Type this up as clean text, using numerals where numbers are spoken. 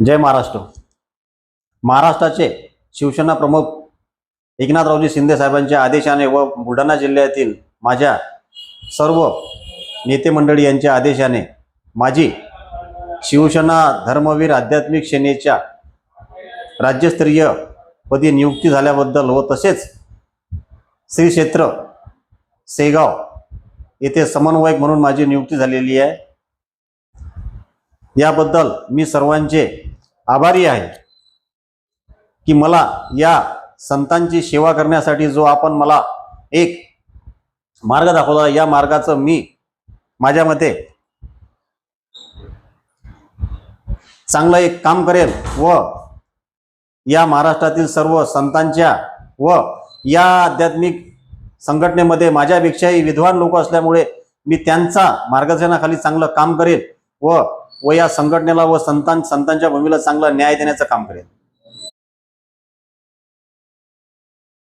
जय महाराष्ट्र। महाराष्ट्राचे शिवसेना प्रमुख एकनाथरावजी शिंदे साहेबांच्या आदेशाने व बुलढाणा जिल्ह्यातील माझ्या सर्व नेते मंडळी यांच्या आदेशाने माझी शिवसेना धर्मवीर आध्यात्मिक सेनेच्या राज्यस्तरीय पदी नियुक्ती झाल्याबद्दल व तसेच श्री क्षेत्र सेगाव येथे समन्वयक म्हणून माझी नियुक्ती झालेली आहे। याबद्दल मी सर्वांचे आभारी आहे की मला या संतांची सेवा करण्यासाठी जो आपण मला एक मार्ग दाखवला, या मार्गाचं मी माझ्या मते चांगलं एक काम करेल व या महाराष्ट्रातील सर्व संतांच्या व या आध्यात्मिक संघटनेमध्ये माझ्यापेक्षाही विद्वान लोक असल्यामुळे मी त्यांचा मार्गदर्शनाखाली चांगलं काम करेल व या संघटनेला व संतांच्या भूमीला चांगला न्याय देण्याचं काम करेल।